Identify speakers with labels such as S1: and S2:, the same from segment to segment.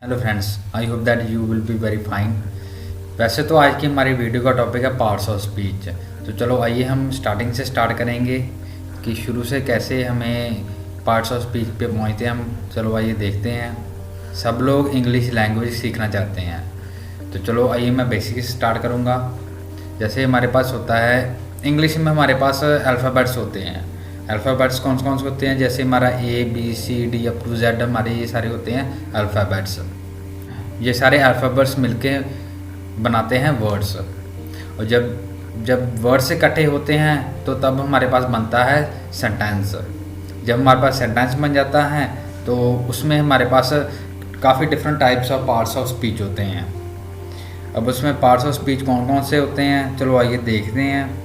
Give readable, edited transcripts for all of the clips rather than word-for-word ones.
S1: Hello friends, I hope that you will be very fine. वैसे तो आज की हमारी वीडियो का टॉपिक है पार्ट्स ऑफ स्पीच। तो चलो आइए हम स्टार्टिंग से स्टार्ट करेंगे कि शुरू से कैसे हमें पार्ट्स ऑफ स्पीच पे पहुंचते हैं हम। चलो आइए देखते हैं। सब लोग इंग्लिश लैंग्वेज सीखना चाहते हैं, तो चलो आइए मैं बेसिक से स्टार्ट करूँगा। जैसे हमारे पास होता है इंग्लिश में, हमारे पास अल्फ़ाबेट्स होते हैं। अल्फ़ाबेट्स कौन कौन से होते हैं? जैसे हमारा A B C D up to Z, हमारे ये सारे होते हैं अल्फ़ाबेट्स। ये सारे अल्फ़ाबेट्स मिलके बनाते हैं वर्ड्स। और जब जब वर्ड्स इकट्ठे होते हैं तो तब हमारे पास बनता है सेंटेंस। जब हमारे पास सेंटेंस बन जाता है तो उसमें हमारे पास काफ़ी different types of parts of speech होते हैं। अब उसमें पार्ट्स ऑफ स्पीच कौन कौन से होते हैं, चलो आइए देखते हैं।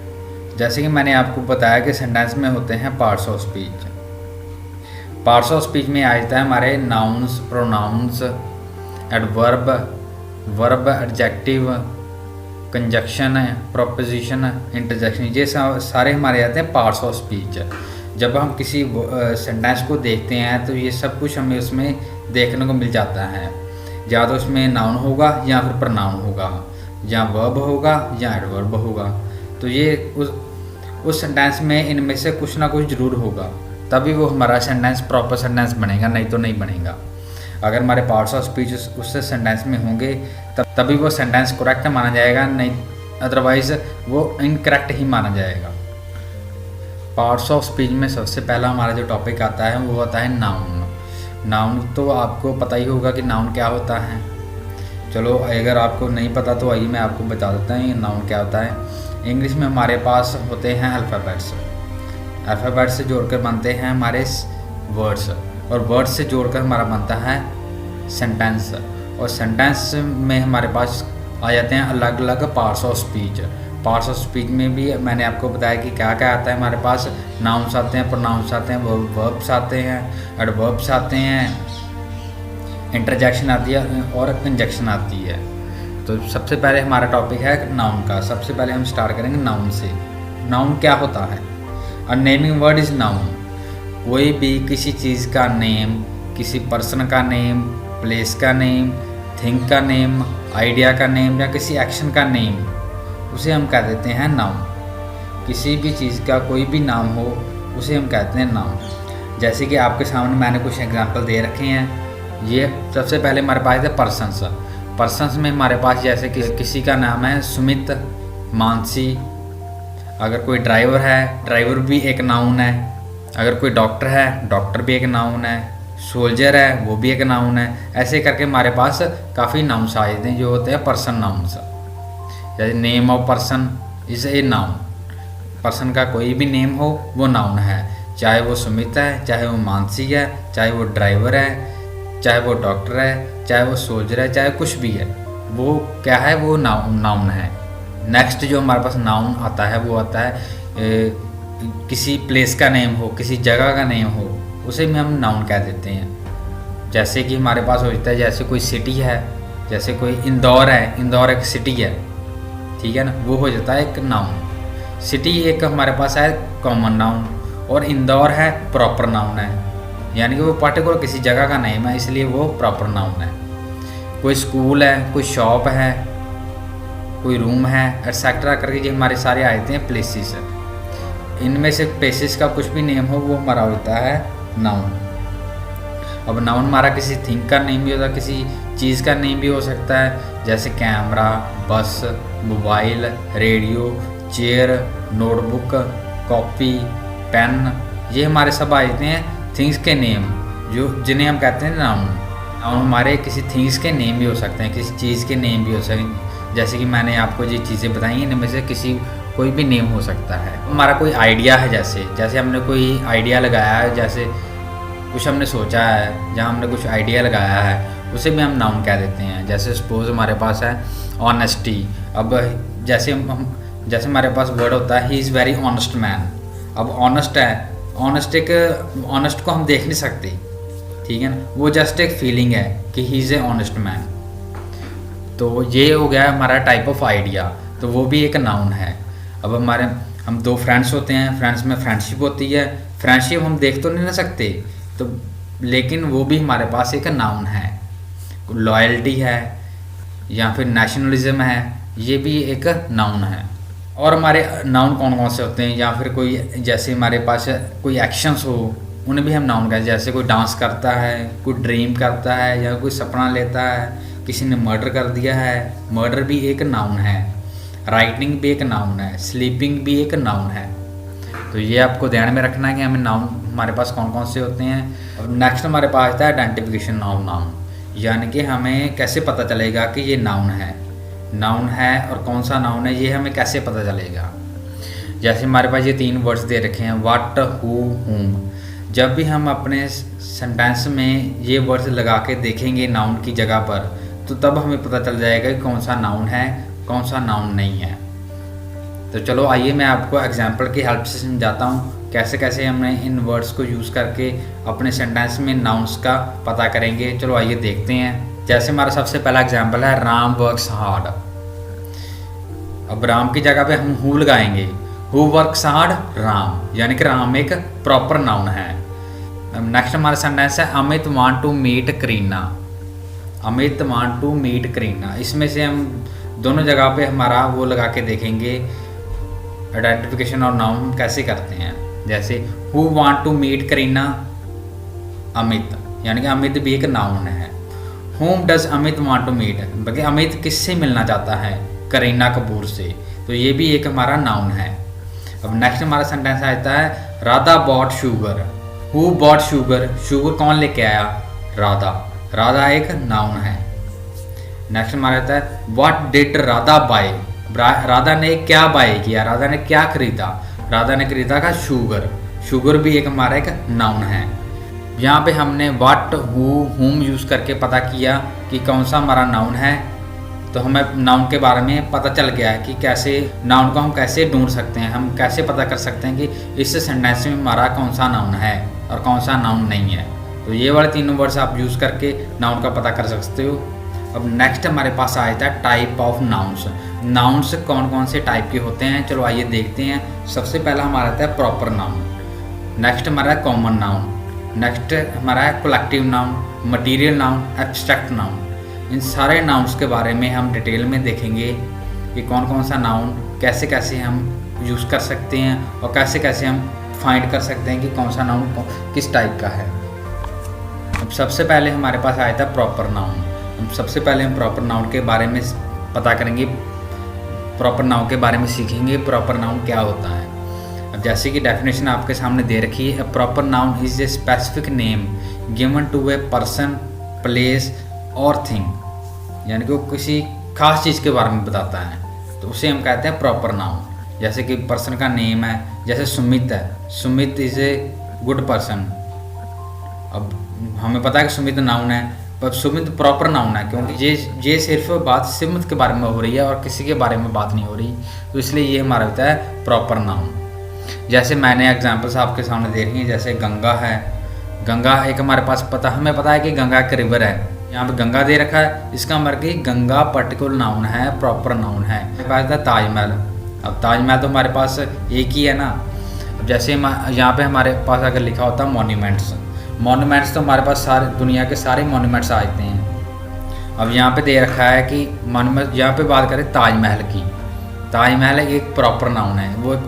S1: जैसे कि मैंने आपको बताया कि सेंटेंस में होते हैं parts of speech. Parts of speech में आ जाता है हमारे nouns, pronouns, adverb, verb, adjective, conjunction, preposition, interjection. ये सारे हमारे आते हैं पार्ट्स ऑफ स्पीच। जब हम किसी सेंटेंस को देखते हैं तो ये सब कुछ हमें उसमें देखने को मिल जाता है। या तो उसमें नाउन होगा या फिर प्रनाउन होगा, या वर्ब होगा या एडवर्ब होगा। तो ये उस सेंटेंस में इनमें से कुछ ना कुछ ज़रूर होगा, तभी वो हमारा सेंटेंस प्रॉपर सेंटेंस बनेगा, नहीं तो नहीं बनेगा। अगर हमारे पार्ट्स ऑफ स्पीच उससे सेंटेंस में होंगे तभी वो सेंटेंस करेक्ट माना जाएगा, नहीं अदरवाइज़ वो इनकरेक्ट ही माना जाएगा। पार्ट्स ऑफ स्पीच में सबसे पहला हमारा जो टॉपिक आता है वो होता है नाउन। नाउन तो आपको पता ही होगा कि नाउन क्या होता है। चलो अगर आपको नहीं पता तो आइए मैं आपको बता देता हूँ ये नाउन क्या होता है। इंग्लिश में हमारे पास होते हैं अल्फ़ाबेट्स। अल्फ़ाबेट्स से जोड़कर बनते हैं हमारे वर्ड्स, और वर्ड्स से जोड़कर हमारा बनता है सेंटेंस। और सेंटेंस में हमारे पास आ जाते हैं अलग अलग parts of speech. Parts of speech में भी मैंने आपको बताया कि क्या क्या आता है हमारे पास। नाउन्स आते हैं, प्रोनाउंस आते हैं, वर्ब्स आते हैं, एडवर्ब्स आते हैं, इंटरजेक्शन आती है और कंजक्शन आती है। तो सबसे पहले हमारा टॉपिक है नाउन का। सबसे पहले हम स्टार्ट करेंगे नाउन से। नाउन क्या होता है? अ नेमिंग वर्ड इज़ नाउन। कोई भी किसी चीज़ का नेम, किसी पर्सन का नेम, प्लेस का नेम, थिंग का नेम, आइडिया का नेम, या किसी एक्शन का नेम, उसे हम कह देते हैं नाउन। किसी भी चीज़ का कोई भी नाम हो उसे हम कहते हैं नाउन। जैसे कि आपके सामने मैंने कुछ एग्जांपल दे रखे हैं। ये सबसे पहले हमारे पास है पर्सन्स। पर्सन्स में हमारे पास जैसे कि किसी का नाम है सुमित, मानसी। अगर कोई ड्राइवर है, ड्राइवर भी एक नाउन है। अगर कोई डॉक्टर है, डॉक्टर भी एक नाउन है। सोल्जर है, वो भी एक नाउन है। ऐसे करके हमारे पास काफ़ी नाउन्स आ जाते हैं जो होते हैं पर्सन नाउन्स। जैसे name of person is a noun. Person का कोई भी नेम हो वो नाउन है, चाहे वो सुमित है, चाहे वो मानसी है, चाहे वो ड्राइवर है, चाहे वो डॉक्टर है, चाहे वो सोल्जर है, चाहे कुछ भी है, वो क्या है? वो नाउन है। नेक्स्ट जो हमारे पास नाउन आता है वो आता है किसी प्लेस का नेम हो, किसी जगह का नेम हो, उसे में हम नाउन कह देते हैं। जैसे कि हमारे पास हो जाता है, जैसे कोई सिटी है, जैसे कोई इंदौर है, इंदौर एक सिटी है, ठीक है ना, वो हो जाता है एक नाउन। सिटी एक हमारे पास है कॉमन नाउन, और इंदौर है प्रॉपर नाउन है, यानी कि वो पर्टिकुलर किसी जगह का नेम है, इसलिए वो प्रॉपर नाउन है। कोई स्कूल है, कोई शॉप है, कोई रूम है, एक्सेट्रा करके ये हमारे सारे आ जाते हैं प्लेसेस। इनमें से प्लेसेस का कुछ भी नेम हो वो हमारा होता है नाउन। अब नाउन हमारा किसी थिंग का नेम भी होता है, किसी चीज़ का नेम भी हो सकता है। जैसे camera, bus, mobile, radio, chair, notebook, copy, pen, ये हमारे सब आ जाते हैं थिंग्स के नेम, जो जिन्हें हम कहते हैं नाउन। नाउन हमारे किसी थिंग्स के नेम भी हो सकते हैं, किसी चीज़ के नेम भी हो सकते हैं। जैसे कि मैंने आपको ये चीज़ें बताई हैं, इनमें से किसी कोई भी नेम हो सकता है। हमारा कोई आइडिया है, जैसे हमने कोई आइडिया लगाया है, जैसे कुछ हमने सोचा है, जहाँ हमने कुछ आइडिया लगाया है, उसे भी हम नाउन कह देते हैं। जैसे सपोज हमारे पास है ऑनेस्टी। अब जैसे हमारे पास वर्ड होता है he is very honest man. अब ऑनेस्ट है, ऑनेस्ट को हम देख नहीं सकते, ठीक है ना, वो जस्ट एक फीलिंग है कि he is a honest man. तो ये हो गया हमारा टाइप ऑफ आइडिया, तो वो भी एक नाउन है। अब हम दो फ्रेंड्स होते हैं, फ्रेंड्स में फ्रेंडशिप होती है। फ्रेंडशिप हम देख तो नहीं ना सकते, तो लेकिन वो भी हमारे पास एक नाउन है। लॉयल्टी है या फिर नेशनलिज्म है, ये भी एक नाउन है। और हमारे नाउन कौन कौन से होते हैं, या फिर कोई जैसे हमारे पास कोई एक्शंस हो उन्हें भी हम नाउन कहते हैं। जैसे कोई डांस करता है, कोई ड्रीम करता है, या कोई सपना लेता है, किसी ने मर्डर कर दिया है, मर्डर भी एक नाउन है। राइटिंग भी एक नाउन है, स्लीपिंग भी एक नाउन है। तो ये आपको ध्यान में रखना है कि हमें नाउन हमारे पास कौन कौन से होते हैं। अब नेक्स्ट हमारे पास आता है आइडेंटिफिकेशन ऑफ नाउन, यानी कि हमें कैसे पता चलेगा कि ये नाउन है और कौन सा नाउन है, ये हमें कैसे पता चलेगा। जैसे हमारे पास ये 3 वर्ड्स दे रखे हैं, व्हाट, हु, हुम। जब भी हम अपने सेंटेंस में ये वर्ड्स लगा के देखेंगे नाउन की जगह पर, तो तब हमें पता चल जाएगा कि कौन सा नाउन है, कौन सा नाउन नहीं है। तो चलो आइए मैं आपको एग्जाम्पल की हेल्प से समझाता हूँ कैसे कैसे हमने इन वर्ड्स को यूज़ करके अपने सेंटेंस में नाउन्स का पता करेंगे। चलो आइए देखते हैं। जैसे हमारा सबसे पहला एग्जाम्पल है राम वर्क्स हार्ड। अब राम की जगह पे हम हु लगाएंगे, हु वर्क्स हार्ड, राम, यानी कि राम एक प्रॉपर नाउन है। नेक्स्ट हमारा सेंटेंस है Amit want to meet Kareena. Amit want to meet Kareena, इसमें से हम दोनों जगह पे हमारा वो लगा के देखेंगे आइडेंटिफिकेशन और नाउन कैसे करते हैं। जैसे who want to meet Kareena, Amit, यानी कि अमित भी एक नाउन है। Whom does Amit want to meet, बल्कि अमित किससे मिलना चाहता है, करीना कपूर से, तो ये भी एक हमारा नाउन है। अब नेक्स्ट हमारा सेंटेंस आता है Radha bought sugar. Who bought sugar, sugar कौन लेके आया, राधा, राधा एक नाउन है। नेक्स्ट हमारा आता है what did Radha buy. Radha ने क्या बाय किया, राधा ने क्या खरीदा, राधा ने खरीदा का शुगर, शुगर भी एक हमारा एक नाउन है। यहाँ पे हमने व्हाट, हु, हुम यूज़ करके पता किया कि कौन सा हमारा नाउन है। तो हमें नाउन के बारे में पता चल गया है कि कैसे नाउन को हम कैसे ढूंढ सकते हैं, हम कैसे पता कर सकते हैं कि इस सेंटेंस में हमारा कौन सा नाउन है और कौन सा नाउन नहीं है। तो ये वाले 3 वर्ड्स आप यूज़ करके नाउन का पता कर सकते हो। अब नेक्स्ट हमारे पास आ जाता है टाइप ऑफ नाउन्स। नाउन्स कौन कौन से टाइप के होते हैं, चलो आइए देखते हैं। सबसे पहला हमारा आता है प्रॉपर नाउन, नेक्स्ट हमारा है कॉमन नाउन, नेक्स्ट हमारा है collective noun, material noun, abstract noun. इन सारे नाउन्स के बारे में हम डिटेल में देखेंगे कि कौन कौन सा नाउन कैसे कैसे हम यूज़ कर सकते हैं और कैसे कैसे हम फाइंड कर सकते हैं कि कौन सा नाउन किस टाइप का है। अब सबसे पहले हमारे पास आया था प्रॉपर नाउन। सबसे पहले हम प्रॉपर नाउन के बारे में पता करेंगे, प्रॉपर नाउन के बारे में सीखेंगे प्रॉपर नाउन क्या होता है। अब जैसे कि डेफिनेशन आपके सामने दे रखी है, proper noun is a specific name given to a person, place और थिंग, यानी कि वो किसी खास चीज़ के बारे में बताता है, तो उसे हम कहते हैं प्रॉपर नाउन। जैसे कि पर्सन का नेम है, जैसे सुमित है, Sumit is a good person. अब हमें पता है कि सुमित नाउन है, पर सुमित प्रॉपर नाउन है क्योंकि ये सिर्फ बात सुमित के बारे में हो रही है और किसी के बारे में बात नहीं हो रही, तो इसलिए ये हमारा होता है प्रॉपर नाउन। जैसे मैंने एग्जांपल्स आपके सामने दे रही हैं, जैसे गंगा है, गंगा एक हमारे पास हमें पता है कि गंगा एक रिवर है, यहाँ पे गंगा दे रखा है, इसका मतलब कि गंगा पर्टिकुलर नाउन है, प्रॉपर नाउन है। हमारे पास था ताजमहल। अब ताजमहल तो हमारे पास एक ही है ना। अब जैसे यहाँ पे हमारे पास अगर लिखा होता है मॉन्यूमेंट्स, मॉन्यूमेंट्स तो हमारे पास सारे दुनिया के सारे मॉन्यूमेंट्स आ जाते हैं। अब यहाँ पे दे रखा है कि मॉन्यूमेंट, यहाँ पे बात करें ताजमहल की, ताजमहल एक प्रॉपर नाउन है, वो एक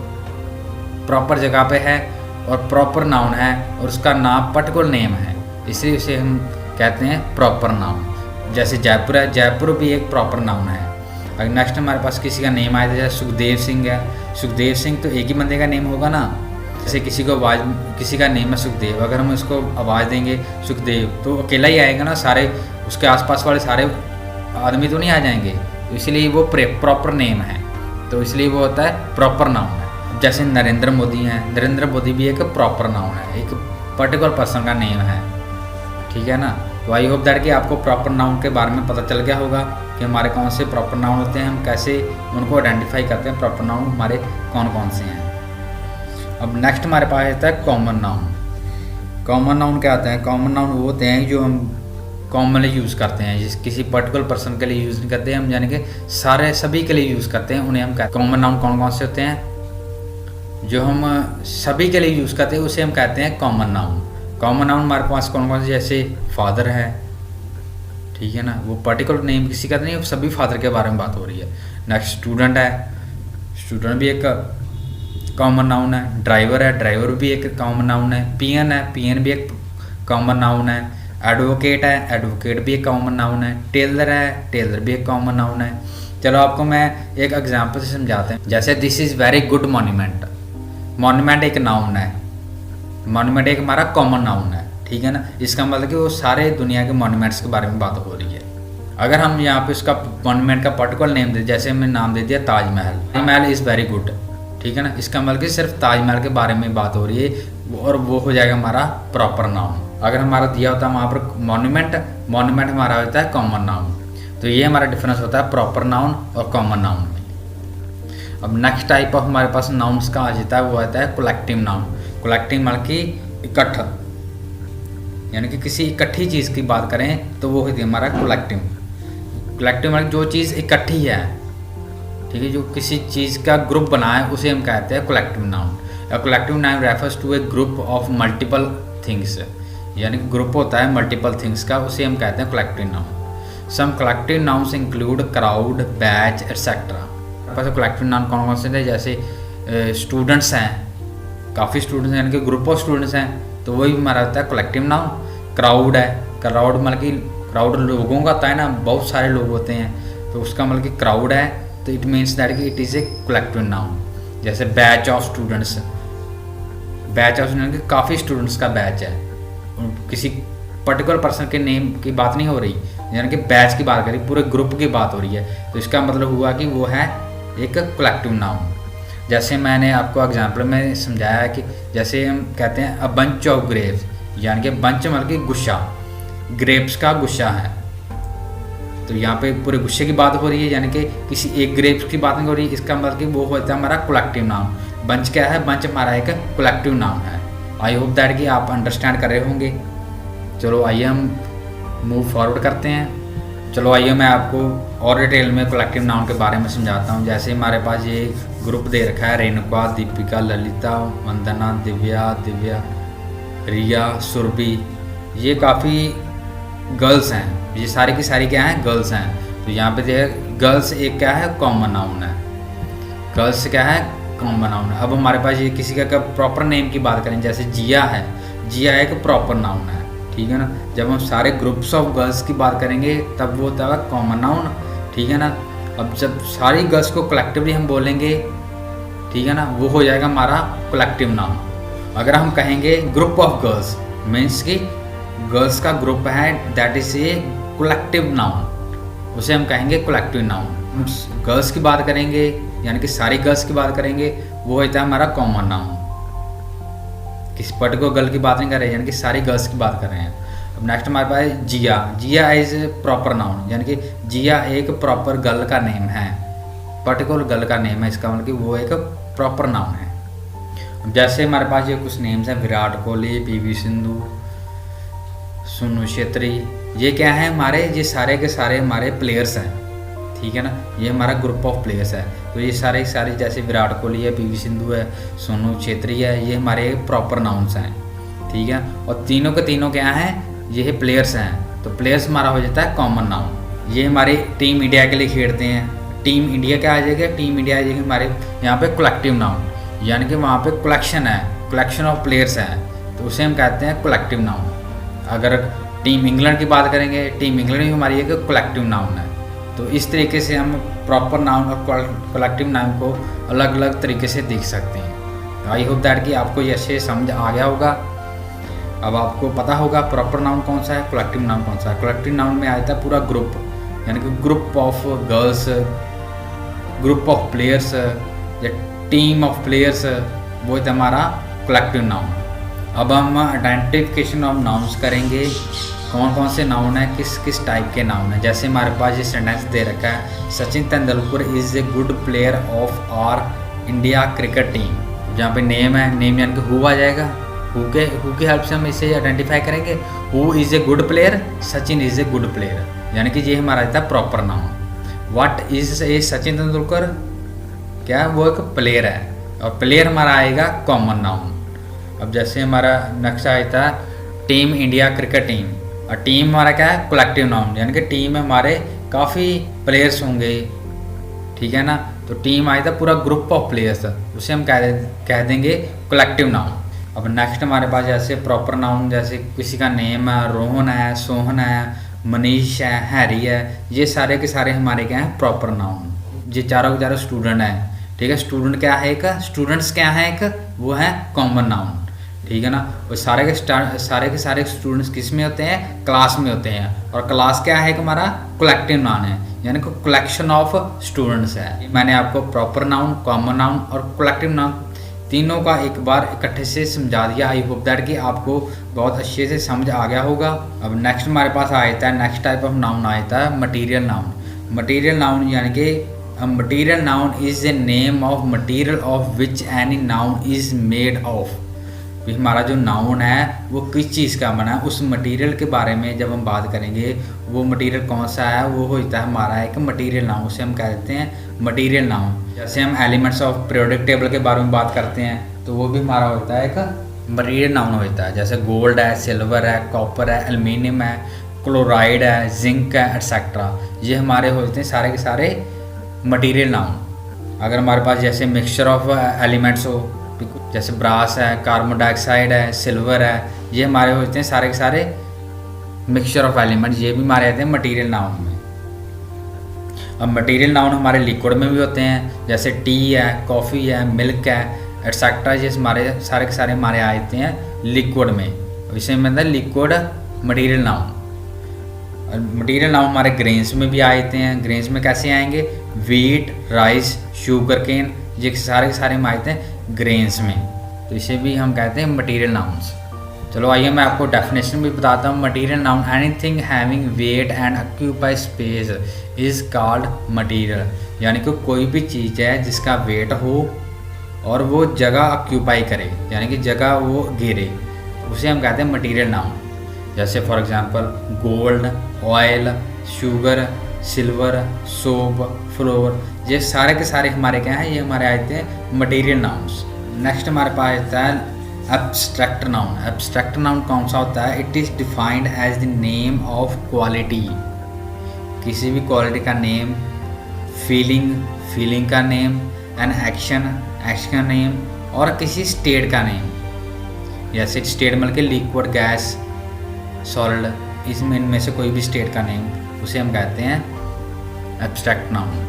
S1: प्रॉपर जगह पे है और प्रॉपर नाउन है और उसका नाम पर्टिकुलर नेम है, इसलिए उसे हम कहते हैं प्रॉपर नाउन। जैसे जयपुर है, जयपुर भी एक प्रॉपर नाउन है। अगर नेक्स्ट हमारे पास किसी का नेम आया, जैसे सुखदेव सिंह है, सुखदेव सिंह तो एक ही बंदे का नेम होगा ना। जैसे किसी का नेम है सुखदेव, अगर हम उसको आवाज़ देंगे सुखदेव तो अकेला ही आएगा ना, सारे उसके आसपास वाले सारे आदमी तो नहीं आ जाएंगे, तो इसलिए वो प्रॉपर नेम है, तो इसलिए वो होता है प्रॉपर नाउन है। जैसे नरेंद्र मोदी हैं, नरेंद्र मोदी भी एक प्रॉपर नाउन है, एक पर्टिकुलर पर्सन का नेम है, ठीक है ना। तो आई होप दैट कि आपको प्रॉपर नाउन के बारे में पता चल गया होगा कि हमारे कौन से प्रॉपर नाउन होते हैं, हम कैसे उनको आइडेंटिफाई करते हैं, प्रॉपर नाउन हमारे कौन कौन से हैं। अब नेक्स्ट हमारे पास आता है कॉमन नाउन। कॉमन नाउन क्या आता है, कॉमन नाउन वो होते हैं जो हम कॉमनली यूज़ करते हैं, जिस किसी पर्टिकुलर पर्सन के लिए यूज़ नहीं करते हैं हम, यानी कि सारे सभी के लिए यूज़ करते हैं, उन्हें हम कहते हैं। कॉमन नाउन कौन कौन से होते हैं जो हम सभी के लिए यूज़ करते हैं, उसे हम कहते हैं कॉमन नाउन। कॉमन नाउन हमारे पास कौन कौन से, जैसे फादर है, ठीक है ना, वो पर्टिकुलर नेम किसी का नहीं, सभी फादर के बारे में बात हो रही है। नेक्स्ट स्टूडेंट है, स्टूडेंट भी एक कॉमन नाउन है। ड्राइवर है, ड्राइवर भी एक कॉमन नाउन है। पियन है, पियन भी एक कॉमन नाउन है। एडवोकेट है, एडवोकेट भी एक कॉमन नाउन है। टेलर है, टेलर भी एक कॉमन नाउन है। चलो आपको मैं एक एग्जांपल से समझाते हैं। जैसे this is very good monument, monument एक नाउन है, मॉन्यूमेंट एक हमारा कॉमन नाउन है, ठीक है ना। इसका मतलब कि वो सारे दुनिया के मॉन्यूमेंट्स के बारे में बात हो रही है। अगर हम यहाँ पे उसका मॉन्यूमेंट का पर्टिकुलर नेम दे, जैसे हमने नाम दे दिया Taj Mahal, Taj Mahal is very good, ठीक है ना। इसका मतलब कि सिर्फ ताजमहल के बारे में बात हो रही है और वो हो जाएगा हमारा प्रॉपर नाउन। अगर हमारा दिया होता है वहाँ पर मॉन्यूमेंट, मॉन्यूमेंट हमारा होता है कॉमन नाउन। तो ये हमारा डिफरेंस होता है प्रॉपर नाउन और कॉमन नाउन में। अब नेक्स्ट टाइप ऑफ हमारे पास नाउन्स का आ जाता है, वो आता है कलेक्टिव नाउन। कलेक्टिव मतलब कि इकट्ठा, यानी कि किसी इकट्ठी चीज़ की बात करें तो वो होती है हमारा कलेक्टिव। कलेक्टिव मतलब जो चीज़ इकट्ठी है, ठीक है, जो किसी चीज़ का ग्रुप बना है उसे हम कहते हैं collective noun. Collective noun refers to a group of multiple things, यानी कि ग्रुप होता है मल्टीपल थिंग्स का, उसे हम कहते हैं collective noun. Some collective nouns include crowd, batch etcetera. पास कलेक्टिव नाउन कौन कौन से थे, जैसे स्टूडेंट्स हैं, काफ़ी स्टूडेंट्स हैं, यानी कि ग्रुप ऑफ स्टूडेंट्स हैं, तो वही हमारा होता है कलेक्टिव नाउन। क्राउड है, क्राउड मतलब कि क्राउड लोगों का होता है ना, बहुत सारे लोग होते हैं, तो उसका मतलब कि क्राउड है, तो इट मीन्स दैट कि it is a collective noun. जैसे batch of students, batch of students काफ़ी स्टूडेंट्स का बैच है, किसी पर्टिकुलर पर्सन के नेम की बात नहीं हो रही, यानी कि बैच की बात करी, पूरे ग्रुप की बात हो रही है, तो इसका मतलब हुआ कि वो है एक कलेक्टिव नाउन। जैसे मैंने आपको एग्जाम्पल में समझाया कि जैसे हम कहते हैं अ बंच ऑफ ग्रेप्स, यानी कि बंच मतलब कि गुच्छा, ग्रेप्स का गुच्छा है, तो यहाँ पे पूरे गुच्छे की बात हो रही है, यानी कि किसी एक ग्रेप्स की बात नहीं हो रही। इसका मतलब कि वो होता है हमारा कलेक्टिव नाउन। बंच क्या है, बंच हमारा एक कलेक्टिव नाउन है। आई होप दैट कि आप अंडरस्टैंड कर रहे होंगे। चलो आइए हम मूव फॉरवर्ड करते हैं। चलो आइए मैं आपको और डिटेल में कलेक्टिव नाउन के बारे में समझाता हूँ। जैसे हमारे पास ये ग्रुप दे रखा है, रेणुका, दीपिका, ललिता, वंदना, दिव्या, रिया, सुरभि, ये काफ़ी गर्ल्स हैं, ये सारी की सारी क्या हैं, गर्ल्स हैं। तो यहाँ पे देखिए गर्ल्स एक क्या है, कॉमन नाउन है, गर्ल्स क्या है, कॉमन नाउन है। अब हमारे पास ये किसी का प्रॉपर नेम की बात करें, जैसे जिया है, जिया एक प्रॉपर नाउन है, ठीक है ना। जब हम सारे ग्रुप्स ऑफ गर्ल्स की बात करेंगे तब वो होता है कॉमन नाउन, ठीक है ना। अब जब सारी गर्ल्स को कलेक्टिवली हम बोलेंगे, ठीक है ना, वो हो जाएगा हमारा कलेक्टिव नाउन। अगर हम कहेंगे ग्रुप ऑफ गर्ल्स, मीन्स कि गर्ल्स का ग्रुप है, that is a collective noun, उसे हम कहेंगे कलेक्टिव नाउन। गर्ल्स की बात करेंगे, यानी कि सारी गर्ल्स की बात करेंगे, वो होता है हमारा कॉमन नाउन। किसी पर्टिकुलर गर्ल की बात नहीं कर रहे, यानी कि सारी गर्ल्स की बात कर रहे हैं। अब नेक्स्ट हमारे पास जिया, जिया इज प्रॉपर नाउन, यानी कि जिया एक प्रॉपर गर्ल का नेम है, पर्टिकुलर गर्ल का नेम है, इसका मतलब कि वो एक प्रॉपर नाउन है। अब जैसे हमारे पास ये कुछ नेम्स हैं, विराट कोहली, पीवी सिंधु, सोनू छेत्री, ये क्या है हमारे, ये सारे के सारे हमारे प्लेयर्स हैं, ठीक है ना, ये हमारा ग्रुप ऑफ प्लेयर्स है। तो ये सारे जैसे विराट कोहली है, पीवी सिंधु है, सोनू छेत्री है, ये हमारे प्रॉपर नाउन्स हैं, ठीक है। और तीनों के तीनों क्या हैं, ये प्लेयर्स हैं, तो प्लेयर्स हमारा हो जाता है कॉमन नाउन। ये हमारी टीम इंडिया के लिए खेलते हैं, टीम इंडिया क्या आ जाएगा, टीम इंडिया आ जाएगी हमारे यहाँ पे कलेक्टिव नाउन, यानी कि वहाँ पे कलेक्शन है, कलेक्शन ऑफ प्लेयर्स हैं, तो उसे हम कहते हैं कलेक्टिव नाउन। अगर टीम इंग्लैंड की बात करेंगे, टीम इंग्लैंड भी हमारी एक कलेक्टिव नाउन है। तो इस तरीके से हम प्रॉपर नाउन और कलेक्टिव नाउन को अलग अलग तरीके से देख सकते हैं। आई होप दैट कि आपको ये अच्छे समझ आ गया होगा। अब आपको पता होगा प्रॉपर नाउन कौन सा है, कलेक्टिव नाउन कौन सा है। कलेक्टिव नाउन में आता है पूरा ग्रुप, यानी कि group of girls, group of players या टीम ऑफ प्लेयर्स, वो है हमारा कलेक्टिव नाउन। अब हम आइडेंटिफिकेशन ऑफ नाउन्स करेंगे, कौन कौन से नाउन है, किस किस टाइप के नाउन है। जैसे हमारे पास ये सेंटेंस दे रखा है, Sachin Tendulkar is a good player of our India cricket team. जहाँ पे नेम है, नेम यानी कि हु आ जाएगा, हु के हेल्प से हम इसे आइडेंटिफाई करेंगे। Who is a good player, Sachin is a good player, यानी कि ये हमारा रहता है proper noun. What is a Sachin Tendulkar, क्या वो एक प्लेयर है, और प्लेयर हमारा आएगा कॉमन नाउन। अब जैसे हमारा नेक्स्ट आता है टीम इंडिया क्रिकेट टीम, और टीम हमारा क्या है, कलेक्टिव नाउन, यानी कि टीम में हमारे काफ़ी प्लेयर्स होंगे, ठीक है ना। तो टीम आई था पूरा ग्रुप ऑफ प्लेयर्स, उसे हम कह देंगे कलेक्टिव नाउन। अब नेक्स्ट हमारे पास जैसे प्रॉपर नाउन, जैसे किसी का नेम है, रोहन है, सोहन है, मनीष है, हैरी है, ये सारे के सारे हमारे क्या हैं, प्रॉपर नाउन। ये चारों के चारों स्टूडेंट हैं, ठीक है। स्टूडेंट क्या है, एक स्टूडेंट्स क्या है, एक वो है कॉमन नाउन, ठीक है ना। और सारे के सारे स्टूडेंट्स किस में होते हैं, क्लास में होते हैं। और क्लास क्या है, हमारा कलेक्टिव नाउन है, यानी कि कलेक्शन ऑफ स्टूडेंट्स है। मैंने आपको प्रॉपर नाउन, कॉमन नाउन और कलेक्टिव नाउन तीनों का एक बार इकट्ठे से समझा दिया। आई होप दैट कि आपको बहुत अच्छे से समझ आ गया होगा। अब नेक्स्ट हमारे पास आ जाता है, नेक्स्ट टाइप ऑफ नाउन आ जाता है मटीरियल नाउन। मटीरियल नाउन यानी कि material noun is the name of material of which any noun is made of. भी हमारा जो नाउन है वो किस चीज़ का बना है, उस मटेरियल के बारे में जब हम बात करेंगे, वो मटेरियल कौन सा है, वो होता है हमारा एक मटेरियल नाउन, उसे हम कह देते हैं मटेरियल नाउन। जैसे हम एलिमेंट्स ऑफ पीरियोडिक टेबल के बारे में बात करते हैं तो वो भी हमारा होता है एक मटेरियल नाउन होता है। जैसे गोल्ड है, सिल्वर है, कॉपर है, एल्युमिनियम है, क्लोराइड है, जिंक है, एटसेट्रा, ये हमारे होते हैं सारे के सारे मटेरियल नाउन। अगर हमारे पास जैसे मिक्सचर ऑफ एलिमेंट्स हो, जैसे ब्रास है, कार्बन डाइऑक्साइड है, सिल्वर है, ये हमारे होते हैं सारे के सारे मिक्सचर ऑफ एलिमेंट, ये भी हमारे आते हैं मटेरियल नाउन में। अब मटेरियल नाउन हमारे लिक्विड में भी होते हैं, जैसे टी है, कॉफ़ी है, मिल्क है, एटसेट्रा, ये हमारे सारे के सारे हमारे आते हैं लिक्विड में। इसे मतलब liquid material noun. Material noun हमारे ग्रेन्स में भी आते हैं। ग्रेन्स में कैसे आएंगे, वीट, राइस, शुगर केन, ये सारे के सारे हम आते हैं ग्रेन्स में, तो इसे भी हम कहते हैं मटेरियल नाउन्स। चलो आइए मैं आपको डेफिनेशन भी बताता हूँ। Material noun, anything having wait and occupy space is called material, यानी कि कोई भी चीज़ है जिसका वेट हो और वो जगह ऑक्यूपाई करे, यानी कि जगह वो घेरे, उसे हम कहते हैं मटेरियल नाउन। जैसे for example gold, oil, sugar, silver, soap, floor, ये सारे के सारे हमारे क्या हैं, ये हमारे आते हैं मटेरियल नाउन्स। नेक्स्ट हमारे पास आता है एब्स्ट्रैक्ट नाउन। एब्स्ट्रैक्ट नाउन कौन सा होता है, it is defined as the name of quality, किसी भी क्वालिटी का नेम, फीलिंग का नेम, एन एक्शन का नेम, और किसी स्टेट का नेम। जैसे स्टेट मतलब कि लिक्विड, गैस, सॉलिड, इसमें इनमें से कोई भी स्टेट का नेम, उसे हम कहते हैं abstract noun.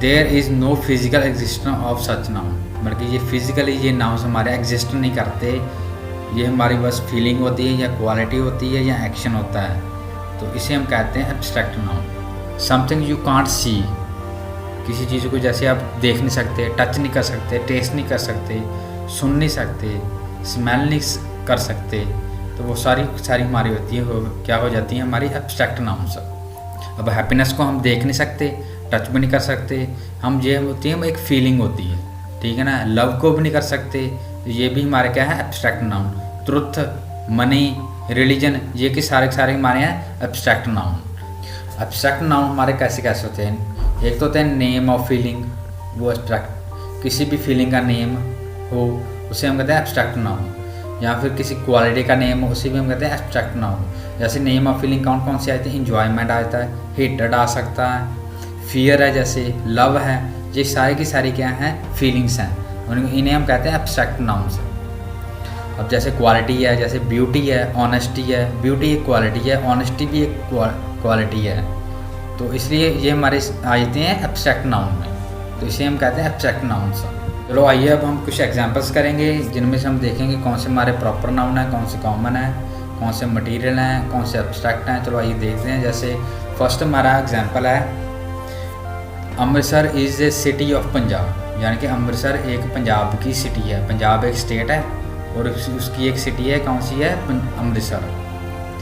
S1: There is no physical existence of such noun, बल्कि ये फिजिकली ये नाउन्स हमारे एग्जिस्ट नहीं करते, ये हमारी बस फीलिंग होती है या क्वालिटी होती है या एक्शन होता है, तो इसे हम कहते हैं abstract noun. Something you can't see, किसी चीज़ को जैसे आप देख नहीं सकते, टच नहीं कर सकते, टेस्ट नहीं कर सकते, सुन नहीं सकते, स्मेल नहीं कर सकते, तो वो सारी हमारी होती है, क्या हो जाती है हमारी एब्स्ट्रैक्ट नाउन्स। अब हैप्पीनेस को हम देख नहीं सकते, टच भी नहीं कर सकते, हम ये होती है एक फीलिंग होती है, ठीक है ना। लव को भी नहीं कर सकते, तो ये भी हमारे क्या है abstract noun. Truth, money, religion, ये कि सारे के सारे हमारे हैं एब्स्ट्रैक्ट नाउन। एब्स्ट्रैक्ट नाउन हमारे कैसे कैसे होते हैं, एक तो होते हैं नेम ऑफ फीलिंग, वो एब्स्ट्रैक्ट, किसी भी फीलिंग का नेम हो उसे हम कहते हैं एब्स्ट्रैक्ट नाउन, या फिर किसी क्वालिटी का नेम हो उसे भी हम कहते हैं एब्स्ट्रैक्ट नाउन। जैसे नेम ऑफ फीलिंग कौन कौन सी आती है, इंजॉयमेंट आता है, हेटेड आ सकता है, फियर है, जैसे लव है, ये सारी की सारी क्या हैं, फीलिंग्स हैं, इन्हें हम कहते हैं एब्स्ट्रैक्ट नाउन्स। अब जैसे क्वालिटी है, जैसे ब्यूटी है, ऑनेस्टी है, ब्यूटी एक क्वालिटी है, ऑनेस्टी भी एक क्वालिटी है, तो इसलिए ये हमारे आ जाते हैं एब्स्ट्रैक्ट नाउन में, तो इसे हम कहते हैं एब्स्ट्रैक्ट नाउन्स। चलो आइए अब हम कुछ एग्जांपल्स करेंगे जिनमें से हम देखेंगे कौन से हमारे प्रॉपर नाउन है, कौन से कॉमन है, कौन से मटेरियल हैं, कौन से एब्स्ट्रैक्ट हैं। चलो आइए देखते हैं। जैसे फर्स्ट हमारा एग्जांपल है Amritsar is a city of Punjab, यानी कि अमृतसर एक पंजाब की सिटी है। पंजाब एक स्टेट है और उसकी एक सिटी है, कौन सी है, अमृतसर,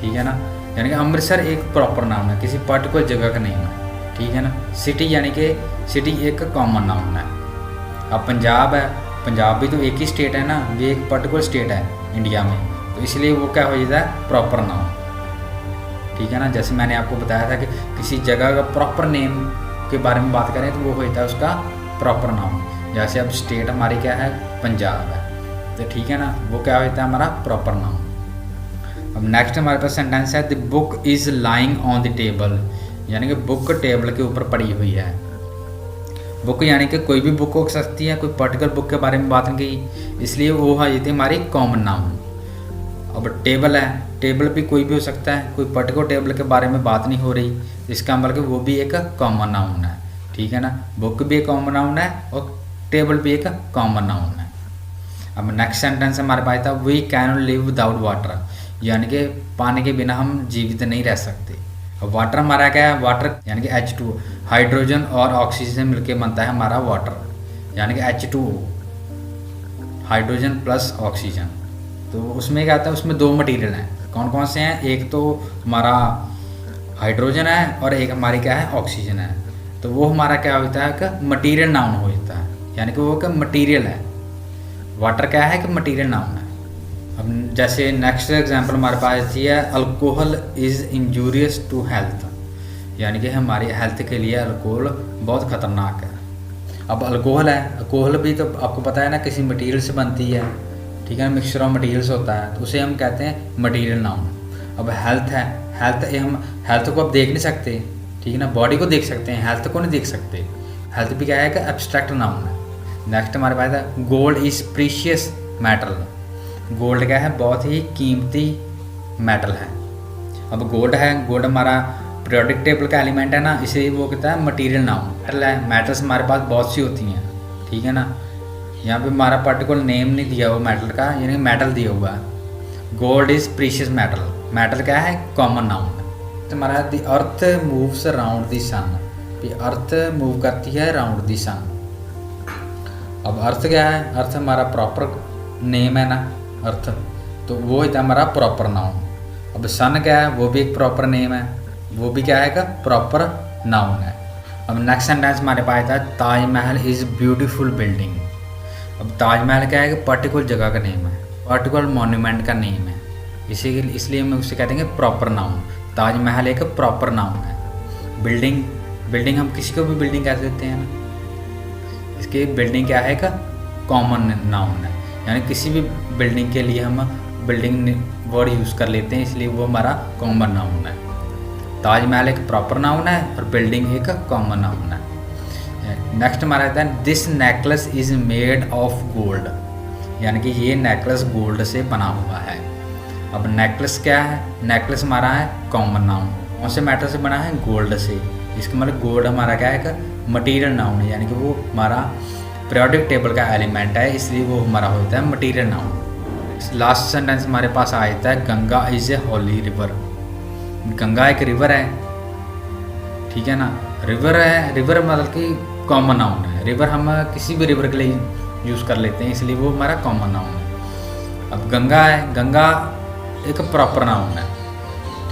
S1: ठीक है ना। यानी कि अमृतसर एक प्रॉपर नाम है, किसी पर्टिकुलर जगह का नेम है, ठीक है ना। सिटी यानी कि सिटी एक कॉमन नाउन है। अब पंजाब है, पंजाब भी तो एक ही स्टेट है ना, ये एक पर्टिकुलर स्टेट है इंडिया में, तो इसलिए वो क्या हो जाता है प्रॉपर नाउन, ठीक है ना। जैसे मैंने आपको बताया था कि किसी जगह का प्रॉपर नेम के बारे में बात करें तो वो होता है उसका प्रॉपर नाउन। जैसे अब स्टेट हमारी क्या है, पंजाब है, तो ठीक है ना, वो क्या होता है हमारा प्रॉपर नाउन। अब नेक्स्ट हमारे पास सेंटेंस है the book is lying on the table, यानी कि बुक टेबल के ऊपर पड़ी हुई है। बुक यानी कि कोई भी बुक हो सकती है, कोई पर्टिकुलर बुक के बारे में बात नहीं की, इसलिए वो है ये थी हमारी कॉमन नाउन। अब टेबल है, टेबल भी कोई भी हो सकता है, कोई पर्टिकुलर टेबल के बारे में बात नहीं हो रही, इसका मतलब वो भी एक कॉमन नाउन है, ठीक है ना। बुक भी एक कॉमन नाउन है और टेबल भी एक कॉमन नाउन है। अब नेक्स्ट सेंटेंस हमारे पास था we can not live without water, यानी कि पानी के बिना हम जीवित नहीं रह सकते। अब वाटर हमारा क्या है, वाटर यानी कि H2, हाइड्रोजन और ऑक्सीजन मिलकर बनता है हमारा वाटर, यानी कि H2O, हाइड्रोजन प्लस ऑक्सीजन। तो उसमें क्या आता है, उसमें दो मटेरियल हैं, कौन कौन से हैं, एक तो हमारा हाइड्रोजन है और एक हमारी क्या है, ऑक्सीजन है। तो वो हमारा क्या होता है कि मटीरियल नाउन हो जाता है, यानी कि वो का मटीरियल है। वाटर क्या है कि मटीरियल नाउन है। अब जैसे नेक्स्ट एग्जांपल हमारे पास ये है alcohol is injurious to health, यानी कि हमारी हेल्थ के लिए अल्कोहल बहुत ख़तरनाक है। अब अल्कोहल है, अल्कोहल भी तो आपको पता है ना किसी मटेरियल से बनती है, ठीक है, मिक्सचर ऑफ मटेरियल्स होता है, तो उसे हम कहते हैं मटेरियल नाउन। अब हेल्थ है, हम हेल्थ को अब देख नहीं सकते, ठीक है ना, बॉडी को देख सकते हैं, हेल्थ को नहीं देख सकते। हेल्थ भी क्या है कि एब्स्ट्रैक्ट नाउन है। नेक्स्ट हमारे पास है gold is precious metal, gold क्या है, बहुत ही कीमती मेटल है। अब गोल्ड है, गोल्ड हमारा पीरियोडिक टेबल का एलिमेंट है ना, इसे वो कहता है मटेरियल नाउन। मेटल है, मेटल्स हमारे पास बहुत सी होती हैं, ठीक है ना, यहाँ पे हमारा पर्टिकुलर नेम नहीं दिया हुआ मेटल का, यानी मेटल दिया हुआ है। Gold is precious metal, metal क्या है, कॉमन नाउन है। तो हमारा the earth moves around the sun, earth move करती है अराउंड द सन। अब अर्थ क्या है, अर्थ हमारा प्रॉपर नेम है ना, अर्थ, तो वो है हमारा प्रॉपर नाउन। अब सन क्या है, वो भी एक प्रॉपर नेम है, वो भी क्या है का प्रॉपर नाउन है। अब नेक्स्ट सेंटेंस हमारे पास था ताजमहल इज़ ब्यूटीफुल बिल्डिंग। अब ताजमहल क्या है कि पर्टिकुलर जगह का नेम है, पर्टिकुलर मॉन्यूमेंट का नेम है, इसलिए हम उसे कहते हैं प्रॉपर नाउन। ताजमहल एक प्रॉपर नाउन है। बिल्डिंग हम किसी को भी बिल्डिंग कह सकते हैं ना, इसके बिल्डिंग क्या है का कॉमन नाउन है, यानी किसी भी बिल्डिंग के लिए हम बिल्डिंग वर्ड यूज़ कर लेते हैं, इसलिए वो हमारा कॉमन नाउन है। ताजमहल एक प्रॉपर नाउन है और बिल्डिंग एक कॉमन नाउन है। नेक्स्ट हमारा आता है this necklace is made of gold, यानी कि ये नेकलेस गोल्ड से बना हुआ है। अब नेकलेस क्या है, नेकलेस हमारा है कॉमन नाउन, कौन से मेटल से बना है, गोल्ड से। इसका मतलब गोल्ड हमारा क्या है का मटीरियल नाउन है, यानी कि वो हमारा पीरियोडिक टेबल का एलिमेंट है, इसलिए वो हमारा होता है मटीरियल नाउन। लास्ट सेंटेंस हमारे पास आ जाता है Ganga is a Holi river. Ganga एक रिवर है, ठीक है ना, रिवर है, रिवर मतलब कि कॉमन नाउन है। रिवर हम किसी भी रिवर के लिए यूज़ कर लेते हैं, इसलिए वो हमारा कॉमन नाउन है। अब गंगा है, गंगा एक प्रॉपर नाउन है,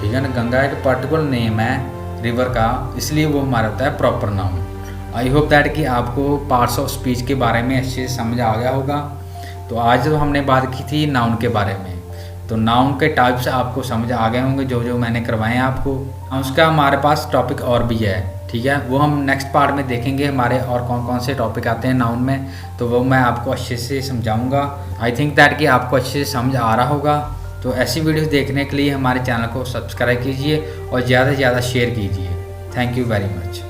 S1: ठीक है ना, गंगा एक पर्टिकुलर नेम है रिवर का, इसलिए वो हमारा होता है proper noun. I hope that कि आपको पार्ट्स ऑफ स्पीच के बारे में अच्छे से समझ आ गया होगा। तो आज जो हमने बात की थी नाउन के बारे में, तो नाउन के टाइप्स आपको समझ आ गए होंगे जो मैंने करवाए हैं आपको। उसका हमारे पास टॉपिक और भी है, ठीक है, वो हम नेक्स्ट पार्ट में देखेंगे हमारे और कौन कौन से टॉपिक आते हैं नाउन में, तो वो मैं आपको अच्छे से समझाऊंगा। आई थिंक दैट कि आपको अच्छे से समझ आ रहा होगा। तो ऐसी वीडियोस देखने के लिए हमारे चैनल को सब्सक्राइब कीजिए और ज़्यादा से ज़्यादा शेयर कीजिए। Thank you very much.